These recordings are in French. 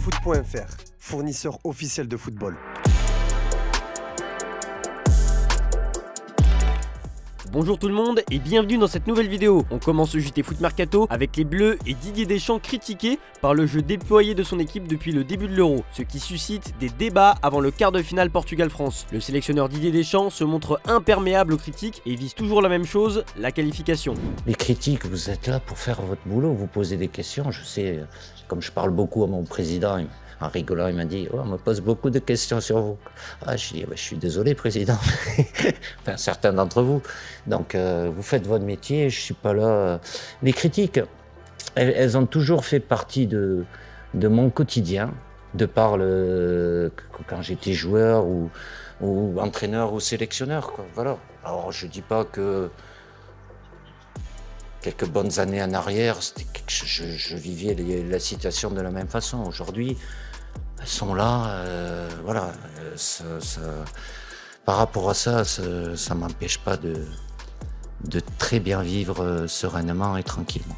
Foot.fr, fournisseur officiel de football. Bonjour tout le monde et bienvenue dans cette nouvelle vidéo. On commence ce JT Foot Mercato avec les Bleus et Didier Deschamps critiqués par le jeu déployé de son équipe depuis le début de l'Euro, ce qui suscite des débats avant le quart de finale Portugal-France. Le sélectionneur Didier Deschamps se montre imperméable aux critiques et vise toujours la même chose, la qualification. Les critiques, vous êtes là pour faire votre boulot, vous posez des questions. Je sais, comme je parle beaucoup à mon président, en rigolant, il m'a dit oh, on me pose beaucoup de questions sur vous. Ah, je dis je suis désolé, président. Enfin, certains d'entre vous. Donc, vous faites votre métier, je suis pas là. Les critiques, elles ont toujours fait partie de mon quotidien, de par quand j'étais joueur ou entraîneur ou sélectionneur, quoi. Voilà. Alors, je dis pas que quelques bonnes années en arrière, je vivais la situation de la même façon. Aujourd'hui, elles sont là, voilà. Par rapport à ça, ça m'empêche pas de très bien vivre sereinement et tranquillement.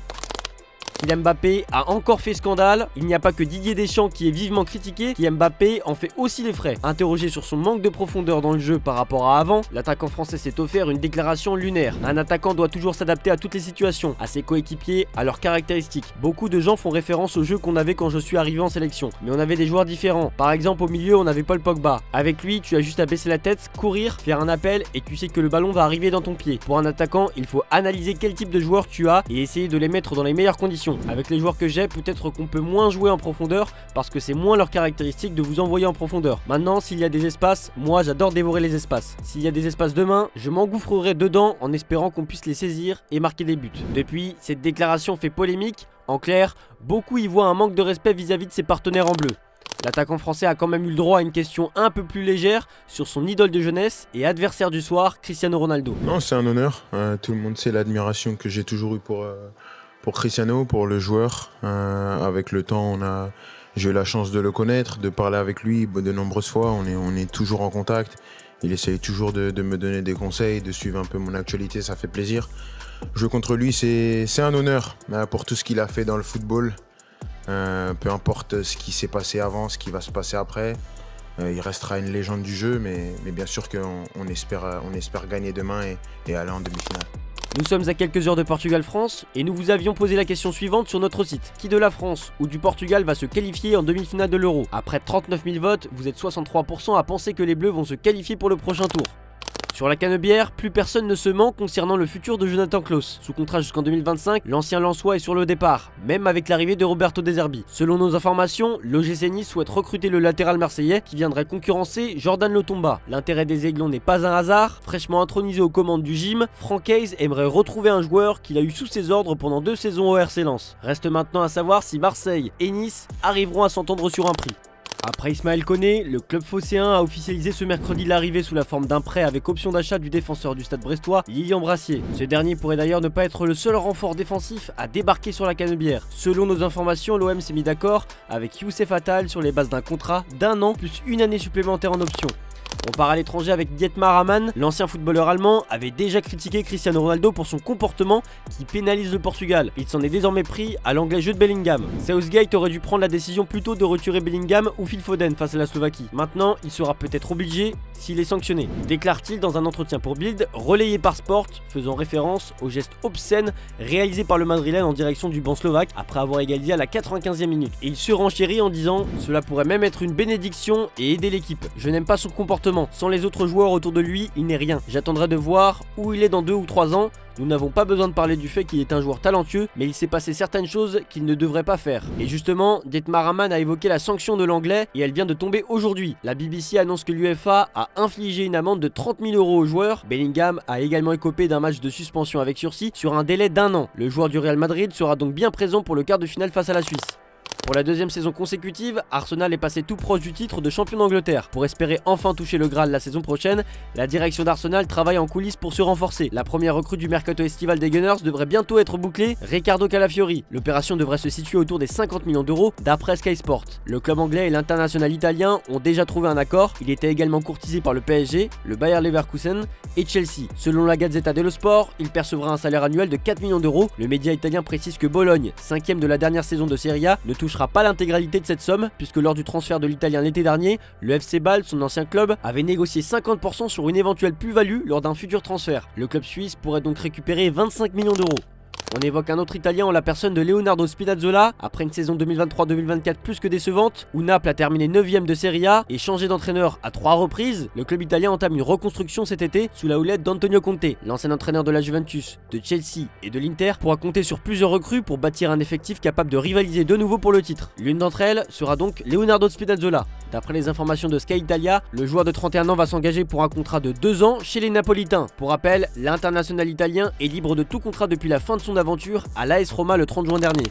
Kylian Mbappé a encore fait scandale, il n'y a pas que Didier Deschamps qui est vivement critiqué, Kylian Mbappé en fait aussi les frais. Interrogé sur son manque de profondeur dans le jeu par rapport à avant, l'attaquant français s'est offert une déclaration lunaire. Un attaquant doit toujours s'adapter à toutes les situations, à ses coéquipiers, à leurs caractéristiques. Beaucoup de gens font référence au jeu qu'on avait quand je suis arrivé en sélection, mais on avait des joueurs différents. Par exemple au milieu on avait Paul Pogba. Avec lui tu as juste à baisser la tête, courir, faire un appel et tu sais que le ballon va arriver dans ton pied. Pour un attaquant il faut analyser quel type de joueur tu as et essayer de les mettre dans les meilleures conditions. Avec les joueurs que j'ai, peut-être qu'on peut moins jouer en profondeur parce que c'est moins leur caractéristique de vous envoyer en profondeur. Maintenant, s'il y a des espaces, moi j'adore dévorer les espaces. S'il y a des espaces demain, je m'engouffrerai dedans en espérant qu'on puisse les saisir et marquer des buts. Depuis, cette déclaration fait polémique. En clair, beaucoup y voient un manque de respect vis-à-vis de ses partenaires en bleu. L'attaquant français a quand même eu le droit à une question un peu plus légère sur son idole de jeunesse et adversaire du soir, Cristiano Ronaldo. Non, c'est un honneur. Tout le monde sait l'admiration que j'ai toujours eue pour Cristiano, pour le joueur. Avec le temps, j'ai eu la chance de le connaître, de parler avec lui de nombreuses fois. On est toujours en contact. Il essaye toujours de me donner des conseils, de suivre un peu mon actualité, ça fait plaisir. Jouer contre lui, c'est un honneur pour tout ce qu'il a fait dans le football. Peu importe ce qui s'est passé avant, ce qui va se passer après. Il restera une légende du jeu, mais bien sûr qu'on espère gagner demain et aller en demi-finale. Nous sommes à quelques heures de Portugal-France et nous vous avions posé la question suivante sur notre site. Qui de la France ou du Portugal va se qualifier en demi-finale de l'Euro? Après 39 000 votes, vous êtes 63% à penser que les Bleus vont se qualifier pour le prochain tour. Sur la canebière, plus personne ne se ment concernant le futur de Jonathan Klaus. Sous contrat jusqu'en 2025, l'ancien Lensois est sur le départ, même avec l'arrivée de Roberto De Zerbi. Selon nos informations, l'OGC Nice souhaite recruter le latéral marseillais qui viendrait concurrencer Jordan Lotomba. L'intérêt des Aiglons n'est pas un hasard. Fraîchement intronisé aux commandes du gym, Franck Hayes aimerait retrouver un joueur qu'il a eu sous ses ordres pendant 2 saisons au RC Lens. Reste maintenant à savoir si Marseille et Nice arriveront à s'entendre sur un prix. Après Ismaël Koné, le club phocéen a officialisé ce mercredi l'arrivée sous la forme d'un prêt avec option d'achat du défenseur du Stade brestois, Lilian Brassier. Ce dernier pourrait d'ailleurs ne pas être le seul renfort défensif à débarquer sur la canebière. Selon nos informations, l'OM s'est mis d'accord avec Youssef Attal sur les bases d'un contrat d'1 an plus 1 année supplémentaire en option. On part à l'étranger avec Dietmar Hamann. L'ancien footballeur allemand avait déjà critiqué Cristiano Ronaldo pour son comportement qui pénalise le Portugal. Il s'en est désormais pris à l'anglais jeu de Bellingham. Southgate aurait dû prendre la décision plutôt de retirer Bellingham ou Phil Foden face à la Slovaquie. Maintenant, il sera peut-être obligé s'il est sanctionné, déclare-t-il dans un entretien pour Bild, relayé par Sport, faisant référence au geste obscène réalisé par le Madrilène en direction du banc slovaque après avoir égalisé à la 95e minute. Et il se renchérit en disant « Cela pourrait même être une bénédiction et aider l'équipe. Je n'aime pas son comportement. Sans les autres joueurs autour de lui, il n'est rien. J'attendrai de voir où il est dans 2 ou 3 ans. Nous n'avons pas besoin de parler du fait qu'il est un joueur talentueux, mais il s'est passé certaines choses qu'il ne devrait pas faire. » Et justement, Dietmar Hamann a évoqué la sanction de l'anglais et elle vient de tomber aujourd'hui. La BBC annonce que l'UEFA a infligé une amende de 30 000 € au joueur. Bellingham a également écopé d'un match de suspension avec sursis sur un délai d'1 an. Le joueur du Real Madrid sera donc bien présent pour le quart de finale face à la Suisse. Pour la 2e saison consécutive, Arsenal est passé tout proche du titre de champion d'Angleterre. Pour espérer enfin toucher le Graal la saison prochaine, la direction d'Arsenal travaille en coulisses pour se renforcer. La première recrue du mercato estival des Gunners devrait bientôt être bouclée, Riccardo Calafiori. L'opération devrait se situer autour des 50 millions d'euros d'après Sky Sport. Le club anglais et l'international italien ont déjà trouvé un accord. Il était également courtisé par le PSG, le Bayer Leverkusen et Chelsea. Selon la Gazzetta dello Sport, il percevra un salaire annuel de 4 millions d'euros. Le média italien précise que Bologne, 5e de la dernière saison de Serie A, ne touche touchera pas l'intégralité de cette somme, puisque lors du transfert de l'Italien l'été dernier, le FC Bâle, son ancien club, avait négocié 50% sur une éventuelle plus-value lors d'un futur transfert. Le club suisse pourrait donc récupérer 25 millions d'euros. On évoque un autre Italien en la personne de Leonardo Spinazzola. Après une saison 2023-2024 plus que décevante, où Naples a terminé 9ème de Serie A et changé d'entraîneur à 3 reprises, le club italien entame une reconstruction cet été sous la houlette d'Antonio Conte. L'ancien entraîneur de la Juventus, de Chelsea et de l'Inter pourra compter sur plusieurs recrues pour bâtir un effectif capable de rivaliser de nouveau pour le titre. L'une d'entre elles sera donc Leonardo Spinazzola. D'après les informations de Sky Italia, le joueur de 31 ans va s'engager pour un contrat de 2 ans chez les Napolitains. Pour rappel, l'international italien est libre de tout contrat depuis la fin de son aventure à l'AS Roma le 30 juin dernier.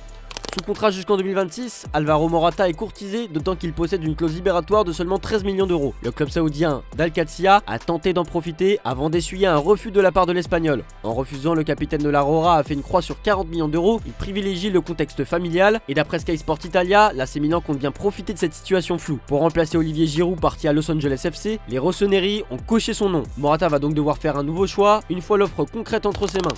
Sous contrat jusqu'en 2026, Alvaro Morata est courtisé, d'autant qu'il possède une clause libératoire de seulement 13 millions d'euros. Le club saoudien d'Al-Qadsiya a tenté d'en profiter avant d'essuyer un refus de la part de l'Espagnol. En refusant, le capitaine de la Rora a fait une croix sur 40 millions d'euros. Il privilégie le contexte familial et d'après Sky Sport Italia, l'AC Milan compte bien profiter de cette situation floue. Pour remplacer Olivier Giroud parti à Los Angeles FC, les Rossoneri ont coché son nom. Morata va donc devoir faire un nouveau choix une fois l'offre concrète entre ses mains.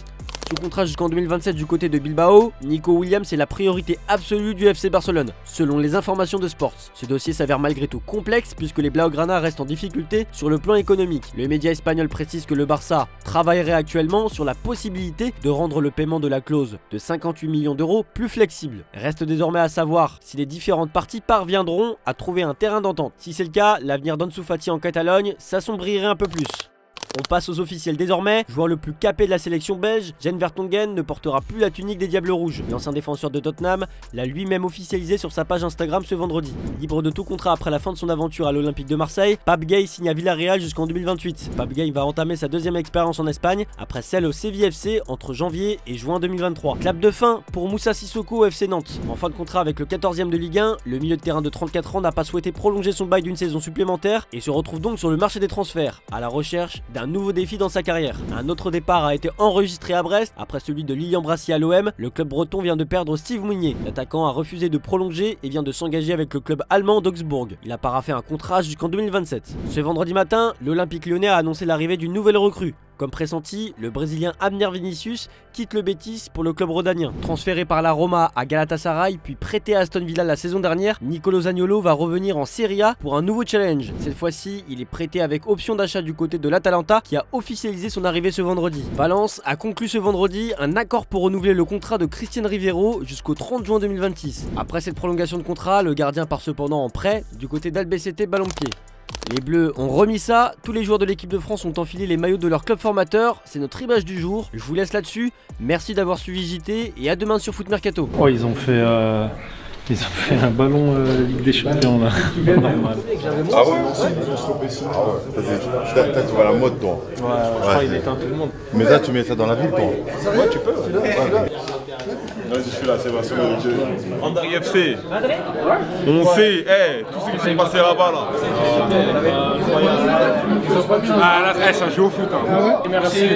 Sous contrat jusqu'en 2027 du côté de Bilbao, Nico Williams est la priorité absolue du FC Barcelone, selon les informations de Sports. Ce dossier s'avère malgré tout complexe puisque les Blaugrana restent en difficulté sur le plan économique. Le média espagnol précise que le Barça travaillerait actuellement sur la possibilité de rendre le paiement de la clause de 58 millions d'euros plus flexible. Reste désormais à savoir si les différentes parties parviendront à trouver un terrain d'entente. Si c'est le cas, l'avenir d'Ansu Fati en Catalogne s'assombrirait un peu plus. On passe aux officiels désormais. Joueur le plus capé de la sélection belge, Jean Vertonghen ne portera plus la tunique des Diables Rouges. L'ancien défenseur de Tottenham l'a lui-même officialisé sur sa page Instagram ce vendredi. Libre de tout contrat après la fin de son aventure à l'Olympique de Marseille, Pape Gueye signe à Villarreal jusqu'en 2028. Pape Gueye va entamer sa deuxième expérience en Espagne après celle au CVFC entre janvier et juin 2023. Clap de fin pour Moussa Sissoko au FC Nantes. En fin de contrat avec le 14e de Ligue 1, le milieu de terrain de 34 ans n'a pas souhaité prolonger son bail d'une saison supplémentaire et se retrouve donc sur le marché des transferts, à la recherche d'un nouveau défi dans sa carrière. Un autre départ a été enregistré à Brest après celui de Lilian Brassy à l'OM. Le club breton vient de perdre Steve Mounier. L'attaquant a refusé de prolonger et vient de s'engager avec le club allemand d'Augsbourg. Il a paraphé un contrat jusqu'en 2027. Ce vendredi matin, l'Olympique Lyonnais a annoncé l'arrivée d'une nouvelle recrue. Comme pressenti, le Brésilien Abner Vinicius quitte le Betis pour le club rhodanien. Transféré par la Roma à Galatasaray puis prêté à Aston Villa la saison dernière, Nicolo Zaniolo va revenir en Serie A pour un nouveau challenge. Cette fois-ci, il est prêté avec option d'achat du côté de l'Atalanta qui a officialisé son arrivée ce vendredi. Valence a conclu ce vendredi un accord pour renouveler le contrat de Christian Rivero jusqu'au 30 juin 2026. Après cette prolongation de contrat, le gardien part cependant en prêt du côté d'Albacete Ballonpied. Les Bleus ont remis ça, tous les joueurs de l'équipe de France ont enfilé les maillots de leur club formateur, c'est notre image du jour, je vous laisse là-dessus, merci d'avoir suivi JT et à demain sur Foot Mercato. Oh, ils ont fait un ballon Ligue des Champions là. Ah ouais? Peut-être tu vois la mode toi. Ouais, je crois qu'il éteint tout le monde. Mais ça tu mets ça dans la ville toi. Ouais, tu peux. Vas-y, je suis là, Sébastien. André FC, on sait, tous ceux qui sont passés là-bas là. Ah là, ça joue au foot. Hein. Merci.